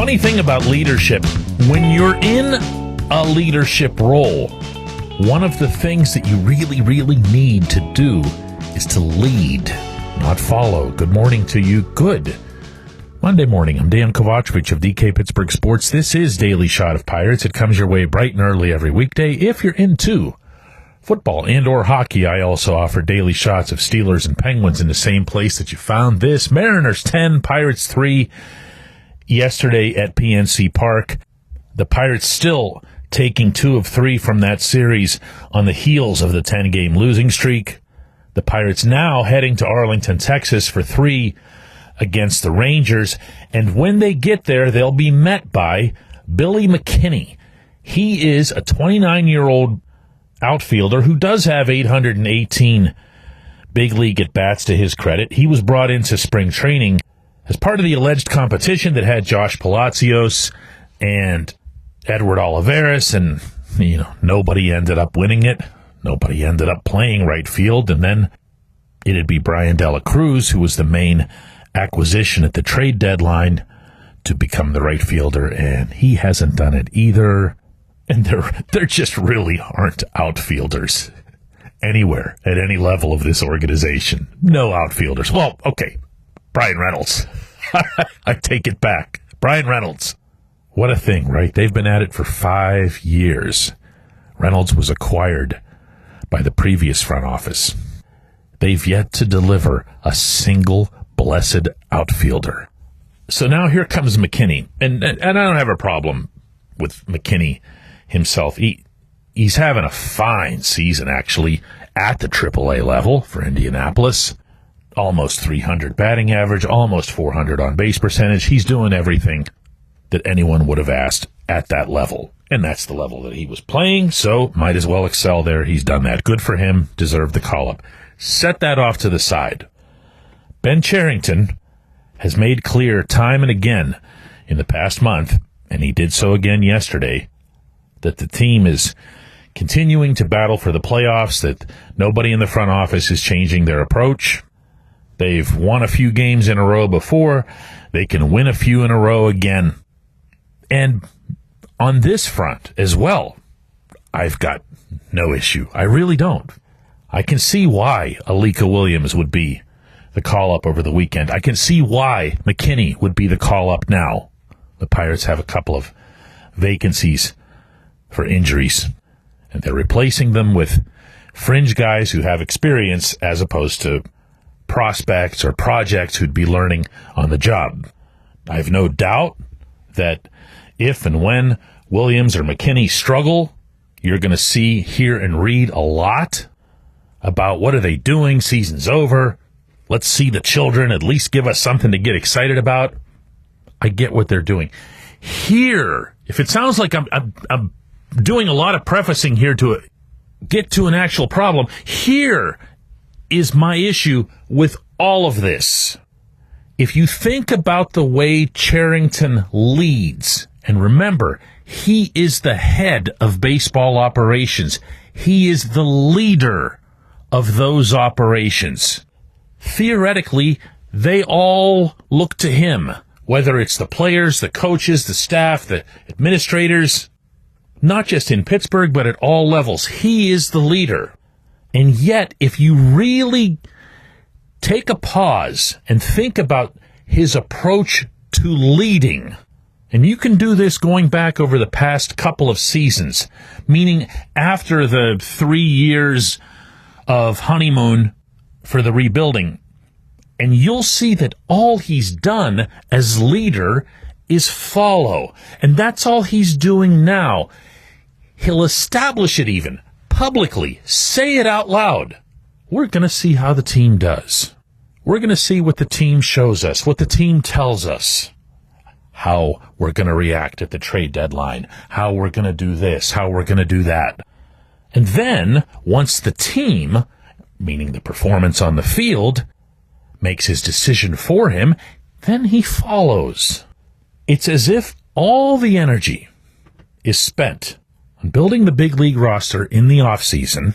Funny thing about leadership, when you're in a leadership role, one of the things that you really, really need to do is to lead, not follow. Good morning to you. Good Monday morning. I'm Dejan Kovacevic of DK Pittsburgh Sports. This is Daily Shot of Pirates. It comes your way bright and early every weekday. If you're into football and or hockey, I also offer daily shots of Steelers and Penguins in the same place that you found this. Mariners 10, Pirates 3 yesterday at PNC Park. The Pirates still taking 2 of 3 from that series on the heels of the 10-game losing streak. The Pirates now heading to Arlington, Texas for 3 against the Rangers. And when they get there, they'll be met by Billy McKinney. He is a 29-year-old outfielder who does have 818 big league at-bats to his credit. He was brought into spring training as part of the alleged competition that had Josh Palacios and Edward Olivares, and, nobody ended up winning it. Nobody ended up playing right field, and then it'd be Brian De La Cruz, who was the main acquisition at the trade deadline, to become the right fielder, and he hasn't done it either. And there just really aren't outfielders anywhere at any level of this organization. No outfielders. Well, okay, Brian Reynolds. I take it back. Brian Reynolds. What a thing, right? They've been at it for 5 years. Reynolds was acquired by the previous front office. They've yet to deliver a single blessed outfielder. So now here comes McKinney. And I don't have a problem with McKinney himself. He's having a fine season, actually, at the AAA level for Indianapolis. Almost 300 batting average, almost 400 on base percentage. He's doing everything that anyone would have asked at that level. And that's the level that he was playing, so might as well excel there. He's done that. Good for him. Deserved the call-up. Set that off to the side. Ben Cherington has made clear time and again in the past month, and he did so again yesterday, that the team is continuing to battle for the playoffs, that nobody in the front office is changing their approach. They've won a few games in a row before. They can win a few in a row again. And on this front as well, I've got no issue. I really don't. I can see why Alika Williams would be the call-up over the weekend. I can see why McKinney would be the call-up now. The Pirates have a couple of vacancies for injuries, and they're replacing them with fringe guys who have experience as opposed to prospects or projects who'd be learning on the job. I have no doubt that if and when Williams or McKinney struggle, you're going to see, hear, and read a lot about what are they doing, season's over, let's see the children, at least give us something to get excited about. I get what they're doing. Here, if it sounds like I'm doing a lot of prefacing here to get to an actual problem, here is my issue with all of this. If you think about the way Cherington leads, and remember, he is the head of baseball operations. He is the leader of those operations. Theoretically, they all look to him, whether it's the players, the coaches, the staff, the administrators, not just in Pittsburgh, but at all levels. He is the leader. And yet, if you really take a pause and think about his approach to leading, and you can do this going back over the past couple of seasons, meaning after the 3 years of honeymoon for the rebuilding, and you'll see that all he's done as leader is follow. And that's all he's doing now. He'll establish it even publicly, say it out loud. We're going to see how the team does. We're going to see what the team shows us, what the team tells us, how we're going to react at the trade deadline, how we're going to do this, how we're going to do that. And then, once the team, meaning the performance on the field, makes his decision for him, then he follows. It's as if all the energy is spent on building the big league roster in the offseason,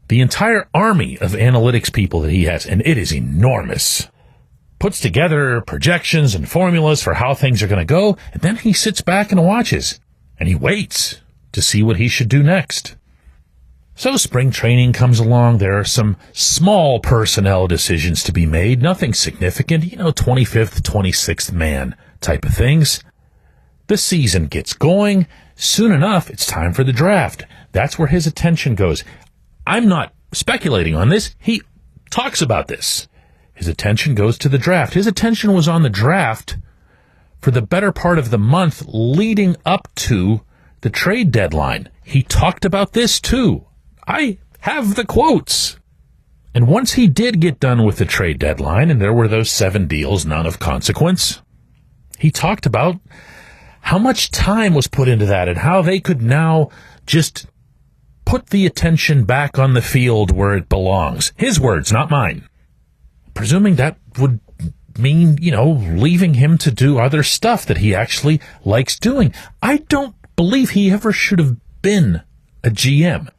the entire army of analytics people that he has, and it is enormous, puts together projections and formulas for how things are going to go, and then he sits back and watches, and he waits to see what he should do next. So spring training comes along. There are some small personnel decisions to be made, nothing significant, 25th, 26th man type of things. The season gets going. Soon enough, it's time for the draft. That's where his attention goes. I'm not speculating on this. He talks about this. His attention goes to the draft. His attention was on the draft for the better part of the month leading up to the trade deadline. He talked about this too. I have the quotes. And once he did get done with the trade deadline, and there were those 7 deals, none of consequence, he talked about how much time was put into that and how they could now just put the attention back on the field where it belongs. His words, not mine. Presuming that would mean, leaving him to do other stuff that he actually likes doing. I don't believe he ever should have been a GM.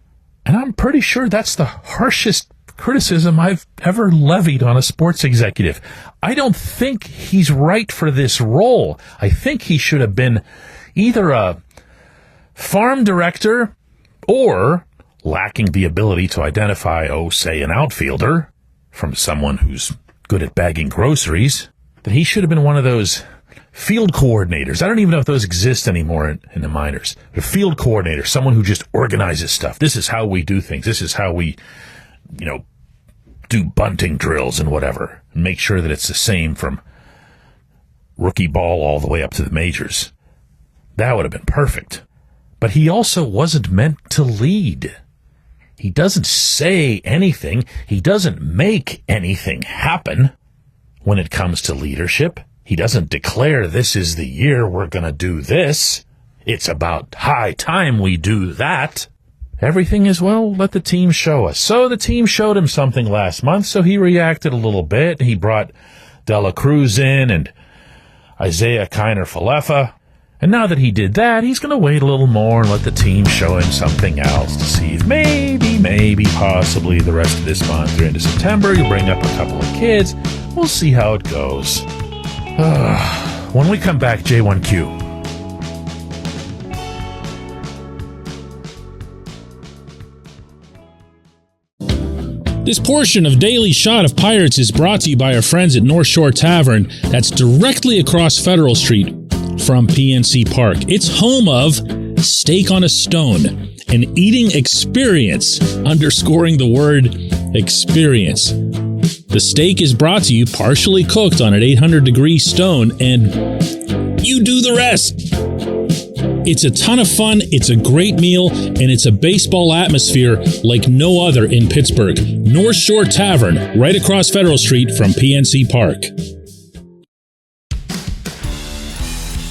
And I'm pretty sure that's the harshest criticism I've ever levied on a sports executive. I don't think he's right for this role. I think he should have been either a farm director or, lacking the ability to identify, say, an outfielder from someone who's good at bagging groceries, that he should have been one of those field coordinators. I don't even know if those exist anymore in the minors. A field coordinator, someone who just organizes stuff. This is how we do things. This is how we, do bunting drills and whatever. Make sure that it's the same from rookie ball all the way up to the majors. That would have been perfect. But he also wasn't meant to lead. He doesn't say anything. He doesn't make anything happen when it comes to leadership. He doesn't declare this is the year we're going to do this. It's about high time we do that. Everything is, let the team show us. So the team showed him something last month, so he reacted a little bit. He brought De La Cruz in and Isaiah Kiner-Falefa. And now that he did that, he's going to wait a little more and let the team show him something else to see if maybe, possibly the rest of this month or into September, he'll bring up a couple of kids. We'll see how it goes. When we come back, J1Q. This portion of Daily Shot of Pirates is brought to you by our friends at North Shore Tavern, that's directly across Federal Street from PNC Park. It's home of Steak on a Stone, an eating experience, underscoring the word experience. The steak is brought to you partially cooked on an 800-degree stone, and you do the rest. It's a ton of fun, it's a great meal, and it's a baseball atmosphere like no other in Pittsburgh. North Shore Tavern, right across Federal Street from PNC Park.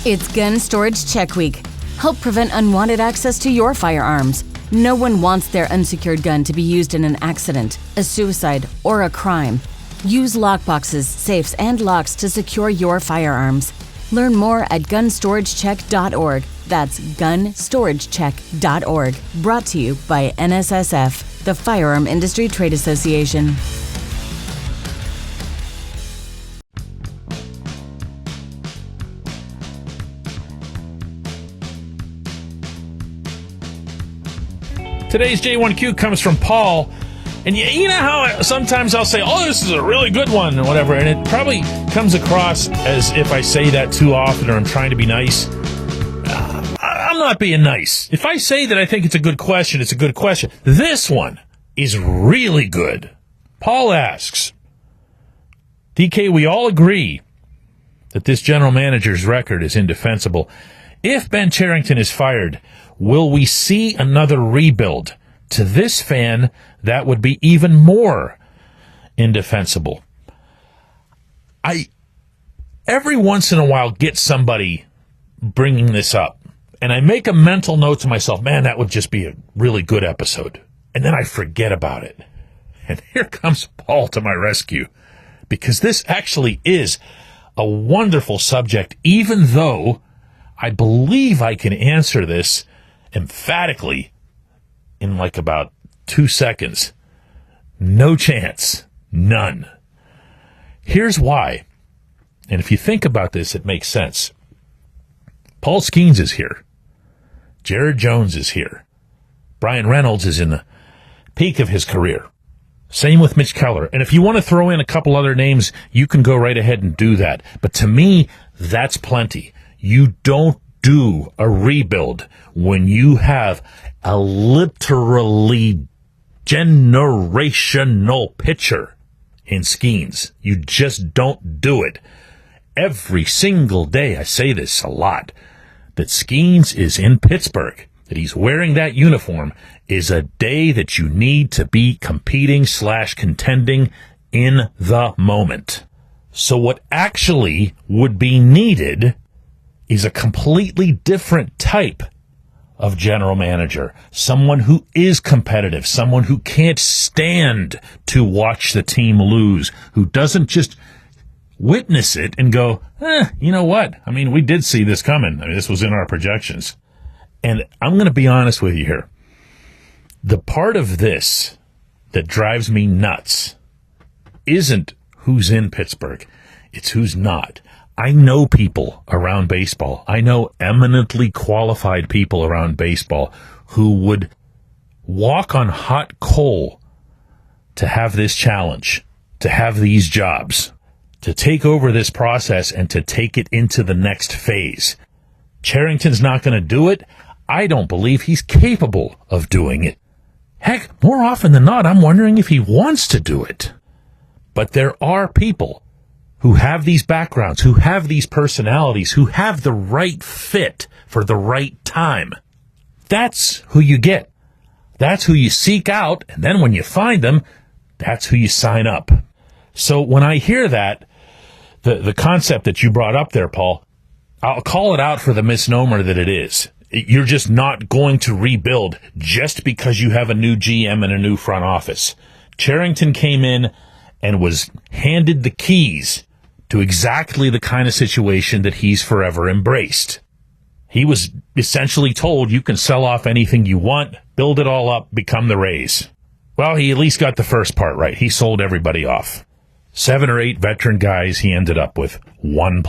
It's Gun Storage Check Week. Help prevent unwanted access to your firearms. No one wants their unsecured gun to be used in an accident, a suicide, or a crime. Use lockboxes, safes, and locks to secure your firearms. Learn more at gunstoragecheck.org. That's gunstoragecheck.org. Brought to you by NSSF, the Firearm Industry Trade Association. Today's J1Q comes from Paul. And you know how sometimes I'll say, this is a really good one, or whatever, and it probably comes across as if I say that too often or I'm trying to be nice. I'm not being nice. If I say that I think it's a good question, it's a good question. This one is really good. Paul asks, DK, we all agree that this general manager's record is indefensible. If Ben Cherington is fired, will we see another rebuild? To this fan, that would be even more indefensible. I, every once in a while, get somebody bringing this up, and I make a mental note to myself, man, that would just be a really good episode. And then I forget about it. And here comes Paul to my rescue, because this actually is a wonderful subject, even though I believe I can answer this emphatically in like about 2 seconds. No chance. None. Here's why. And if you think about this, it makes sense. Paul Skeens is here. Jared Jones is here. Brian Reynolds is in the peak of his career. Same with Mitch Keller. And if you want to throw in a couple other names, you can go right ahead and do that. But to me, that's plenty. You don't do a rebuild when you have a literally generational pitcher in Skeens. You just don't do it. Every single day, I say this a lot, that Skeens is in Pittsburgh, that he's wearing that uniform, is a day that you need to be competing/contending in the moment. So what actually would be needed is a completely different type of general manager, someone who is competitive, someone who can't stand to watch the team lose, who doesn't just witness it and go, you know what? I mean, we did see this coming. I mean, this was in our projections. And I'm going to be honest with you here. The part of this that drives me nuts isn't who's in Pittsburgh. It's who's not. I know people around baseball. I know eminently qualified people around baseball who would walk on hot coal to have this challenge, to have these jobs, to take over this process and to take it into the next phase. Cherington's not going to do it. I don't believe he's capable of doing it. Heck, more often than not, I'm wondering if he wants to do it. But there are people who have these backgrounds, who have these personalities, who have the right fit for the right time. That's who you get. That's who you seek out, and then when you find them, that's who you sign up. So when I hear that, the concept that you brought up there, Paul, I'll call it out for the misnomer that it is. You're just not going to rebuild just because you have a new GM and a new front office. Cherington came in and was handed the keys to exactly the kind of situation that he's forever embraced. He was essentially told, you can sell off anything you want, build it all up, become the Rays. Well, he at least got the first part right. He sold everybody off. 7 or 8 veteran guys, he ended up with one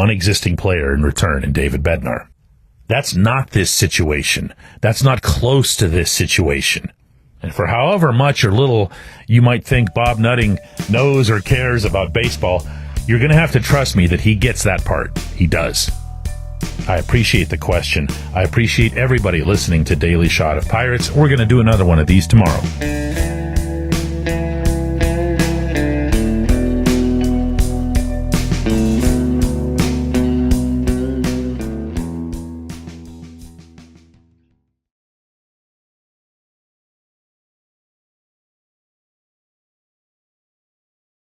existing player in return in David Bednar. That's not this situation. That's not close to this situation. And for however much or little you might think Bob Nutting knows or cares about baseball, you're going to have to trust me that he gets that part. He does. I appreciate the question. I appreciate everybody listening to Daily Shot of Pirates. We're going to do another one of these tomorrow.